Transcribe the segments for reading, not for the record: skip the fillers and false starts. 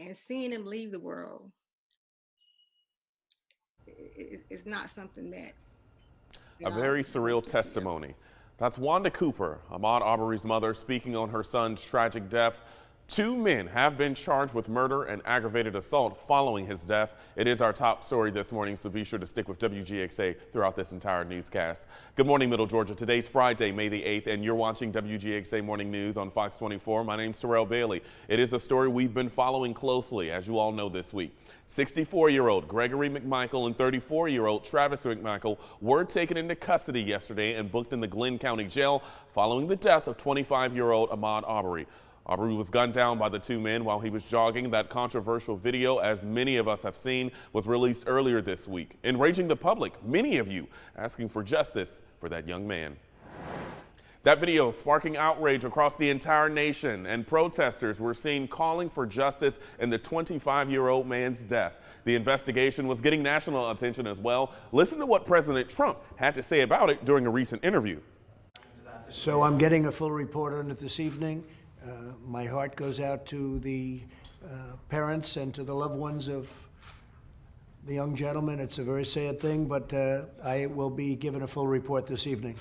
and seeing him leave the world is not something that A I very want surreal to see. testimony. That's Wanda Cooper, Ahmaud Arbery's mother, speaking on her son's tragic death. Two men have been charged with murder and aggravated assault following his death. It is our top story this morning, so be sure to stick with WGXA throughout this entire newscast. Good morning, Middle Georgia. Today's Friday, May the 8th, and you're watching WGXA Morning News on Fox 24. My name's Terrell Bailey. It is a story we've been following closely, as you all know this week. 64-year-old Gregory McMichael and 34-year-old Travis McMichael were taken into custody yesterday and booked in the Glenn County Jail following the death of 25-year-old Ahmaud Arbery. Arbery was gunned down by the two men while he was jogging. That controversial video, as many of us have seen, was released earlier this week, enraging the public, many of you asking for justice for that young man. That video sparking outrage across the entire nation, and protesters were seen calling for justice in the 25-year-old man's death. The investigation was getting national attention as well. Listen to what President Trump had to say about it during a recent interview. So I'm getting a full report on it this evening. My heart goes out to the parents and to the loved ones of the young gentleman. It's a very sad thing, but I will be given a full report this evening.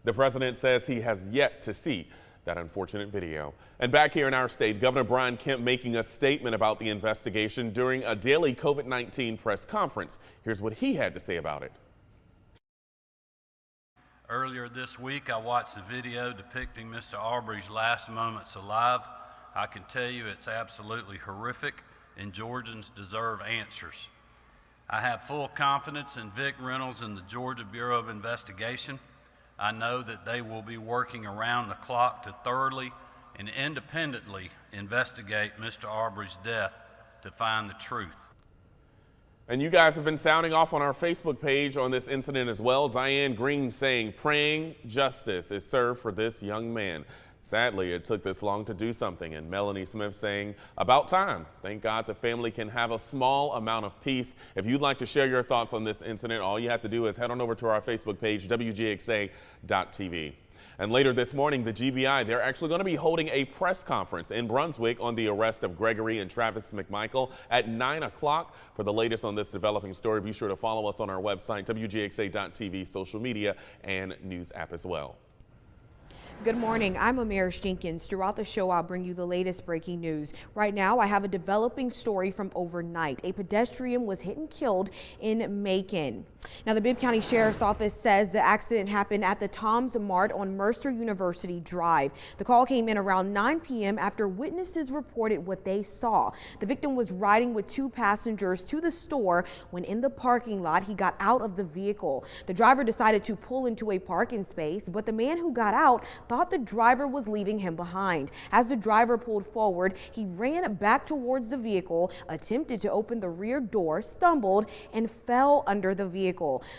The president says he has yet to see that unfortunate video. And back here in our state, Governor Brian Kemp making a statement about the investigation during a daily COVID-19 press conference. Here's what he had to say about it. Earlier this week, I watched a video depicting Mr. Arbery's last moments alive. I can tell you it's absolutely horrific, and Georgians deserve answers. I have full confidence in Vic Reynolds and the Georgia Bureau of Investigation. I know that they will be working around the clock to thoroughly and independently investigate Mr. Arbery's death to find the truth. And you guys have been sounding off on our Facebook page on this incident as well. Diane Green saying praying justice is served for this young man. Sadly, it took this long to do something. And Melanie Smith saying about time. Thank God the family can have a small amount of peace. If you'd like to share your thoughts on this incident, all you have to do is head on over to our Facebook page, WGXA.tv. And later this morning, the GBI, they're actually going to be holding a press conference in Brunswick on the arrest of Gregory and Travis McMichael at 9 o'clock. For the latest on this developing story, be sure to follow us on our website, WGXA.tv, social media, and news app as well. Good morning. I'm Amira Stinkins. Throughout the show, I'll bring you the latest breaking news. Right now, I have a developing story from overnight. A pedestrian was hit and killed in Macon. Now, the Bibb County Sheriff's Office says the accident happened at the Tom's Mart on Mercer University Drive. The call came in around 9 p.m. after witnesses reported what they saw. The victim was riding with two passengers to the store when in the parking lot, he got out of the vehicle. The driver decided to pull into a parking space, but the man who got out thought the driver was leaving him behind. As the driver pulled forward, he ran back towards the vehicle, attempted to open the rear door, stumbled, and fell under the vehicle.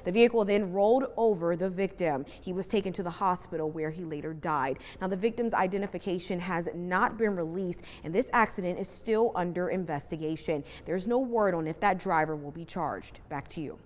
The vehicle then rolled over the victim. He was taken to the hospital where he later died. Now, the victim's identification has not been released, and this accident is still under investigation. There's no word on if that driver will be charged. Back to you.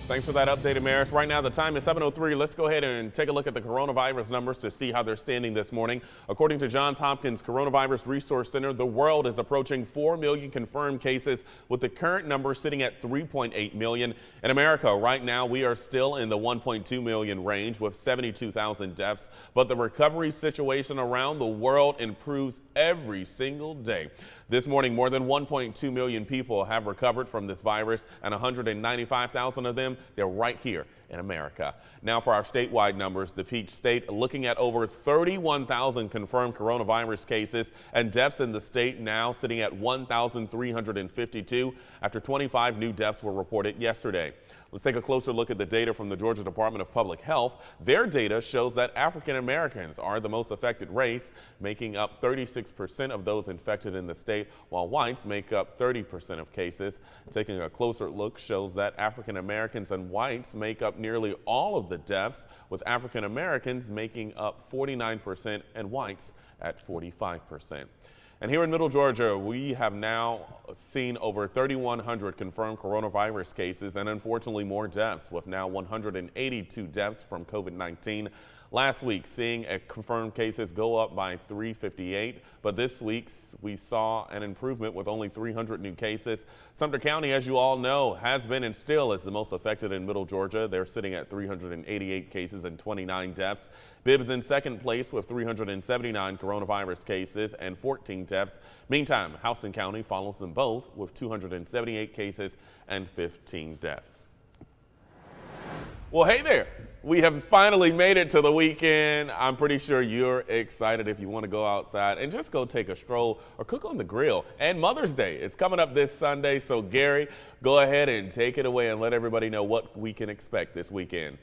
Thanks for that update, Amaris. Right now, the time is 7:03. Let's go ahead and take a look at the coronavirus numbers to see how they're standing this morning. According to Johns Hopkins Coronavirus Resource Center, the world is approaching 4 million confirmed cases, with the current number sitting at 3.8 million. In America, right now, we are still in the 1.2 million range with 72,000 deaths, but the recovery situation around the world improves every single day. This morning, more than 1.2 million people have recovered from this virus, and 195,000 of them, they're right here in America. Now for our statewide numbers, the Peach State looking at over 31,000 confirmed coronavirus cases, and deaths in the state now sitting at 1,352 after 25 new deaths were reported yesterday. Let's take a closer look at the data from the Georgia Department of Public Health. Their data shows that African Americans are the most affected race, making up 36% of those infected in the state, while whites make up 30% of cases. Taking a closer look shows that African Americans and whites make up nearly all of the deaths, with African Americans making up 49% and whites at 45%. And here in Middle Georgia, we have now seen over 3,100 confirmed coronavirus cases and unfortunately more deaths, with now 182 deaths from COVID-19. Last week, seeing confirmed cases go up by 358, but this week we saw an improvement with only 300 new cases. Sumter County, as you all know, has been and still is the most affected in Middle Georgia. They're sitting at 388 cases and 29 deaths. Bibb is in second place with 379 coronavirus cases and 14 deaths. Meantime, Houston County follows them both with 278 cases and 15 deaths. Well, hey there. We have finally made it to the weekend. I'm pretty sure you're excited if you want to go outside and just go take a stroll or cook on the grill. And Mother's Day is coming up this Sunday. So Gary, go ahead and take it away and let everybody know what we can expect this weekend.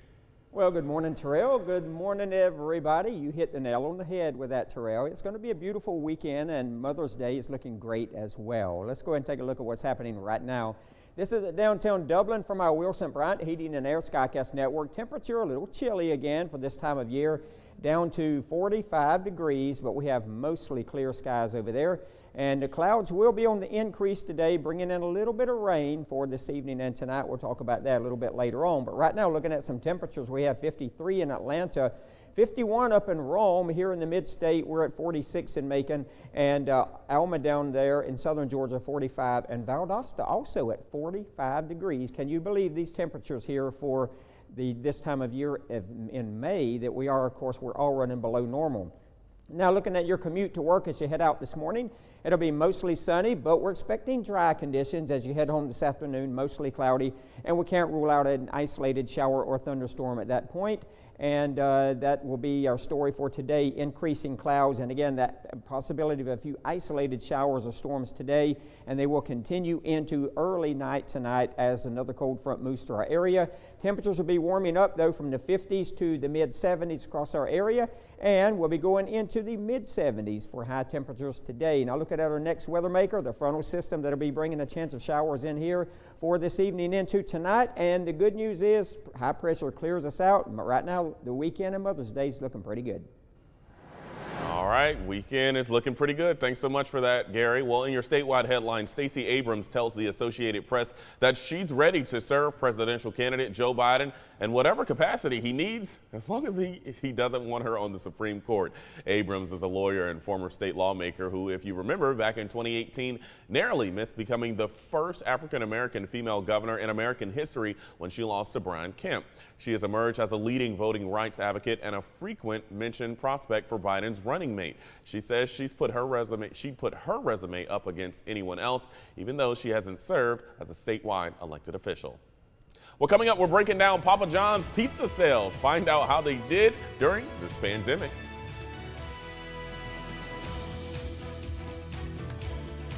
Well, good morning, Terrell. Good morning, everybody. You hit the nail on the head with that, Terrell. It's going to be a beautiful weekend, and Mother's Day is looking great as well. Let's go ahead and take a look at what's happening right now. This is at downtown Dublin from our Wilson Bryant Heating and Air Skycast Network. Temperature a little chilly again for this time of year, down to 45 degrees, but we have mostly clear skies over there. And the clouds will be on the increase today, bringing in a little bit of rain for this evening and tonight. We'll talk about that a little bit later on. But right now, looking at some temperatures, we have 53 in Atlanta, 51 up in Rome. Here in the mid-state, we're at 46 in Macon, and Alma down there in southern Georgia, 45, and Valdosta also at 45 degrees. Can you believe these temperatures here for this time of year in May that we are, of course, we're all running below normal. Now, looking at your commute to work as you head out this morning, it'll be mostly sunny, but we're expecting dry conditions as you head home this afternoon, mostly cloudy, and we can't rule out an isolated shower or thunderstorm at that point. And that will be our story for today, increasing clouds. And again, that possibility of a few isolated showers or storms today, and they will continue into early night tonight as another cold front moves through our area. Temperatures will be warming up, though, from the 50s to the mid-70s across our area, and we'll be going into the mid-70s for high temperatures today. Now, looking at our next weather maker, the frontal system that'll be bringing a chance of showers in here for this evening into tonight. And the good news is high pressure clears us out. But right now, the weekend and Mother's Day is looking pretty good. All right, weekend is looking pretty good. Thanks so much for that, Gary. Well, in your statewide headline, Stacey Abrams tells the Associated Press that she's ready to serve presidential candidate Joe Biden in whatever capacity he needs, as long as he doesn't want her on the Supreme Court. Abrams is a lawyer and former state lawmaker who, if you remember, back in 2018, narrowly missed becoming the first African-American female governor in American history when she lost to Brian Kemp. She has emerged as a leading voting rights advocate and a frequent mentioned prospect for Biden's running mate. She says she'd put her resume up against anyone else, even though she hasn't served as a statewide elected official. Well, coming up, we're breaking down Papa John's pizza sales. Find out how they did during this pandemic.